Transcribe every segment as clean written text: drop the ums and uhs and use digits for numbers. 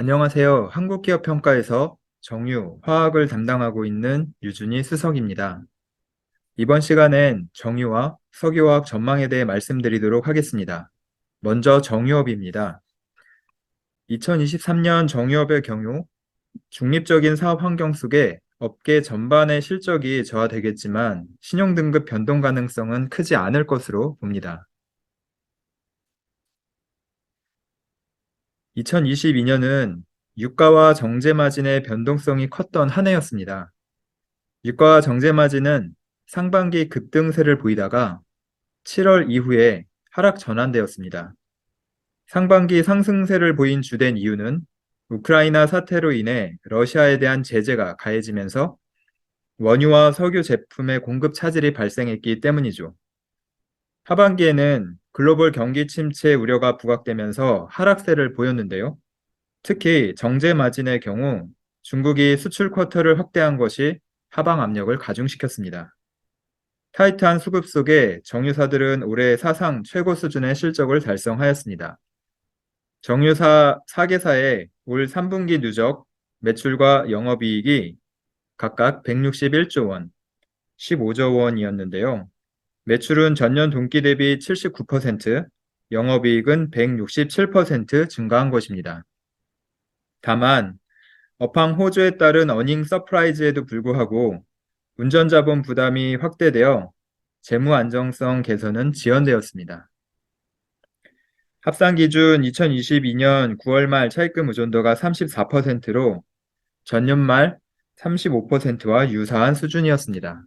안녕하세요. 한국기업평가에서 정유, 화학을 담당하고 있는 유준희 수석입니다. 이번 시간엔 정유와 석유화학 전망에 대해 말씀드리도록 하겠습니다. 먼저 정유업입니다. 2023년 정유업의 경우 중립적인 사업 환경 속에 업계 전반의 실적이 저하되겠지만 신용등급 변동 가능성은 크지 않을 것으로 봅니다. 2022년은 유가와 정제 마진의 변동성이 컸던 한 해였습니다. 유가 정제 마진은 상반기 급등세를 보이다가 7월 이후에 하락 전환되었습니다. 상반기 상승세를 보인 주된 이유는 우크라이나 사태로 인해 러시아에 대한 제재가 가해지면서 원유와 석유 제품의 공급 차질이 발생했기 때문이죠. 하반기에는 글로벌 경기 침체 우려가 부각되면서 하락세를 보였는데요. 특히 정제 마진의 경우 중국이 수출 쿼터를 확대한 것이 하방 압력을 가중시켰습니다. 타이트한 수급 속에 정유사들은 올해 사상 최고 수준의 실적을 달성하였습니다. 정유사 4개사의 올 3분기 누적 매출과 영업이익이 각각 161조 원, 15조 원이었는데요. 매출은 전년 동기 대비 79%, 영업이익은 167% 증가한 것입니다. 다만 업황 호조에 따른 어닝 서프라이즈에도 불구하고 운전자본 부담이 확대되어 재무 안정성 개선은 지연되었습니다. 합산 기준 2022년 9월 말 차입금 의존도가 34%로 전년 말 35%와 유사한 수준이었습니다.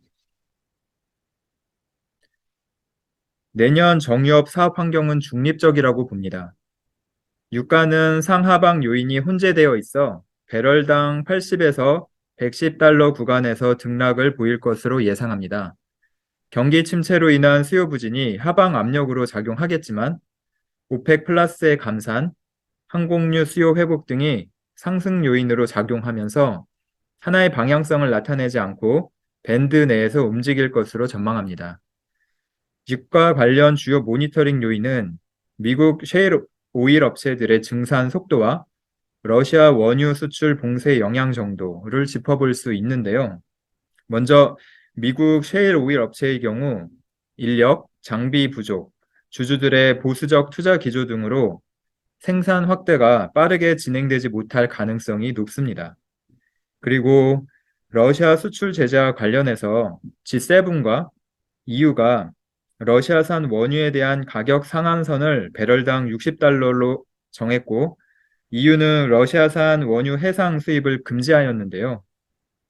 내년 정유업 사업 환경은 중립적이라고 봅니다. 유가는 상하방 요인이 혼재되어 있어 배럴당 80에서 110달러 구간에서 등락을 보일 것으로 예상합니다. 경기 침체로 인한 수요 부진이 하방 압력으로 작용하겠지만 오펙 플러스의 감산, 항공유 수요 회복 등이 상승 요인으로 작용하면서 하나의 방향성을 나타내지 않고 밴드 내에서 움직일 것으로 전망합니다. 유가 관련 주요 모니터링 요인은 미국 셰일 오일 업체들의 증산 속도와 러시아 원유 수출 봉쇄 영향 정도를 짚어볼 수 있는데요. 먼저 미국 셰일 오일 업체의 경우 인력, 장비 부족, 주주들의 보수적 투자 기조 등으로 생산 확대가 빠르게 진행되지 못할 가능성이 높습니다. 그리고 러시아 수출 제재와 관련해서 G7과 EU가 러시아산 원유에 대한 가격 상한선을 배럴당 60달러로 정했고 EU는 러시아산 원유 해상 수입을 금지하였는데요.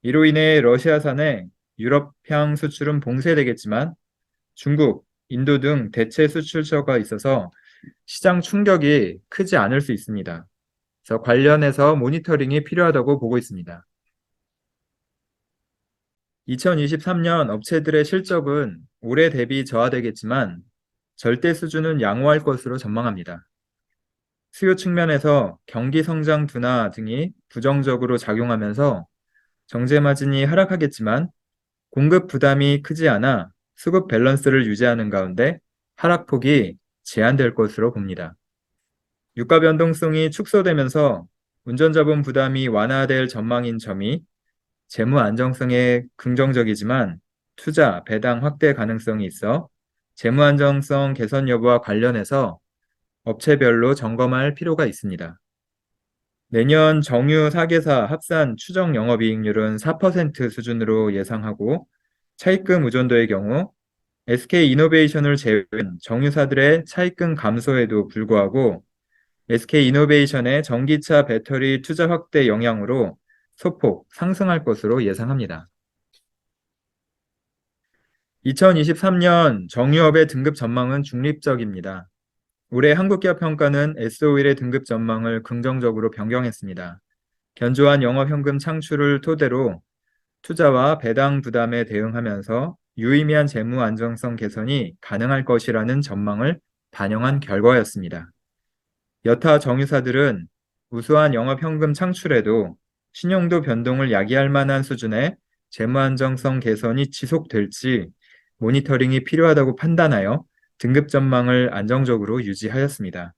이로 인해 러시아산의 유럽향 수출은 봉쇄되겠지만 중국, 인도 등 대체 수출처가 있어서 시장 충격이 크지 않을 수 있습니다. 그래서 관련해서 모니터링이 필요하다고 보고 있습니다. 2023년 업체들의 실적은 올해 대비 저하되겠지만 절대 수준은 양호할 것으로 전망합니다. 수요 측면에서 경기 성장 둔화 등이 부정적으로 작용하면서 정제 마진이 하락하겠지만 공급 부담이 크지 않아 수급 밸런스를 유지하는 가운데 하락폭이 제한될 것으로 봅니다. 유가 변동성이 축소되면서 운전자본 부담이 완화될 전망인 점이 재무 안정성에 긍정적이지만 투자, 배당 확대 가능성이 있어 재무 안정성 개선 여부와 관련해서 업체별로 점검할 필요가 있습니다. 내년 정유 4개사 합산 추정 영업이익률은 4% 수준으로 예상하고 차입금 의존도의 경우 SK이노베이션을 제외한 정유사들의 차입금 감소에도 불구하고 SK이노베이션의 전기차 배터리 투자 확대 영향으로 소폭 상승할 것으로 예상합니다. 2023년 정유업의 등급 전망은 중립적입니다. 올해 한국기업평가는 S오일의 등급 전망을 긍정적으로 변경했습니다. 견조한 영업현금 창출을 토대로 투자와 배당 부담에 대응하면서 유의미한 재무 안정성 개선이 가능할 것이라는 전망을 반영한 결과였습니다. 여타 정유사들은 우수한 영업현금 창출에도 신용도 변동을 야기할 만한 수준의 재무 안정성 개선이 지속될지 모니터링이 필요하다고 판단하여 등급 전망을 안정적으로 유지하였습니다.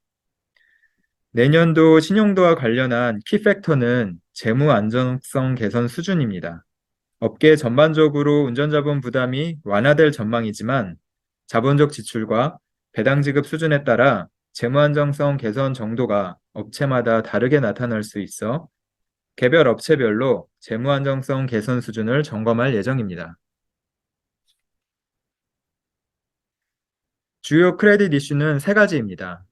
내년도 신용도와 관련한 키팩터는 재무 안정성 개선 수준입니다. 업계 전반적으로 운전자본 부담이 완화될 전망이지만 자본적 지출과 배당 지급 수준에 따라 재무 안정성 개선 정도가 업체마다 다르게 나타날 수 있어 개별 업체별로 재무 안정성 개선 수준을 점검할 예정입니다. 주요 크레딧 이슈는 세 가지입니다.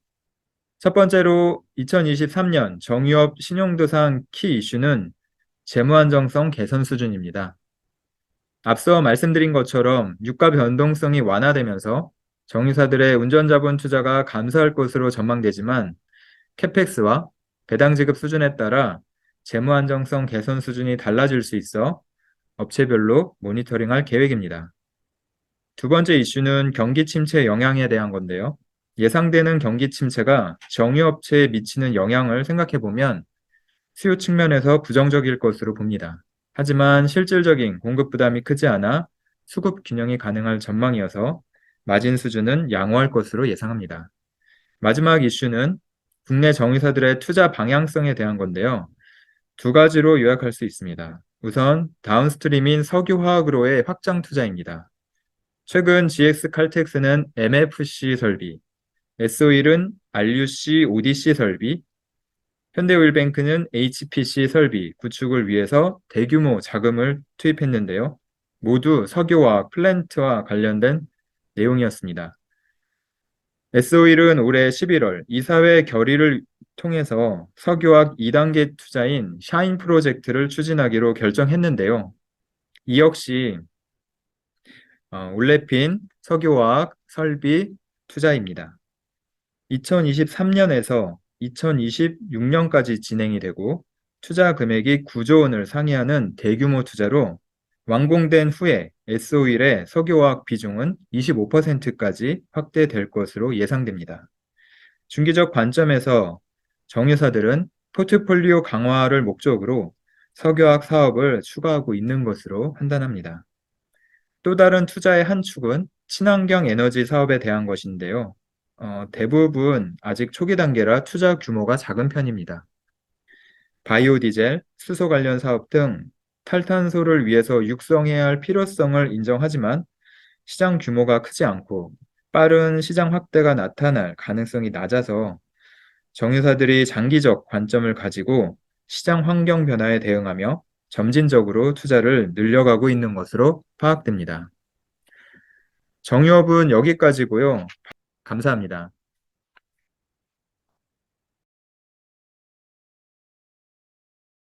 첫 번째로 2023년 정유업 신용도상 키 이슈는 재무 안정성 개선 수준입니다. 앞서 말씀드린 것처럼 유가 변동성이 완화되면서 정유사들의 운전자본 투자가 감소할 것으로 전망되지만 캐펙스와 배당 지급 수준에 따라 재무 안정성 개선 수준이 달라질 수 있어 업체별로 모니터링할 계획입니다. 두 번째 이슈는 경기 침체 영향에 대한 건데요. 예상되는 경기 침체가 정유업체에 미치는 영향을 생각해 보면 수요 측면에서 부정적일 것으로 봅니다. 하지만 실질적인 공급 부담이 크지 않아 수급 균형이 가능할 전망이어서 마진 수준은 양호할 것으로 예상합니다. 마지막 이슈는 국내 정유사들의 투자 방향성에 대한 건데요. 두 가지로 요약할 수 있습니다. 우선 다운스트림인 석유화학으로의 확장 투자입니다. 최근 GX 칼텍스는 MFC 설비, S-오일은 RUC, ODC 설비, 현대오일뱅크는 HPC 설비 구축을 위해서 대규모 자금을 투입했는데요. 모두 석유화학 플랜트와 관련된 내용이었습니다. S-오일은 올해 11월 이사회 결의를 통해서 석유화학 2단계 투자인 샤인 프로젝트를 추진하기로 결정했는데요. 이 역시 올레핀 석유화학 설비 투자입니다. 2023년에서 2026년까지 진행이 되고 투자 금액이 9조 원을 상회하는 대규모 투자로 완공된 후에 S-오일의 석유화학 비중은 25%까지 확대될 것으로 예상됩니다. 중기적 관점에서 정유사들은 포트폴리오 강화를 목적으로 석유화학 사업을 추가하고 있는 것으로 판단합니다. 또 다른 투자의 한 축은 친환경 에너지 사업에 대한 것인데요. 대부분 아직 초기 단계라 투자 규모가 작은 편입니다. 바이오 디젤, 수소 관련 사업 등 탈탄소를 위해서 육성해야 할 필요성을 인정하지만 시장 규모가 크지 않고 빠른 시장 확대가 나타날 가능성이 낮아서 정유사들이 장기적 관점을 가지고 시장 환경 변화에 대응하며 점진적으로 투자를 늘려가고 있는 것으로 파악됩니다. 정유업은 여기까지고요. 감사합니다.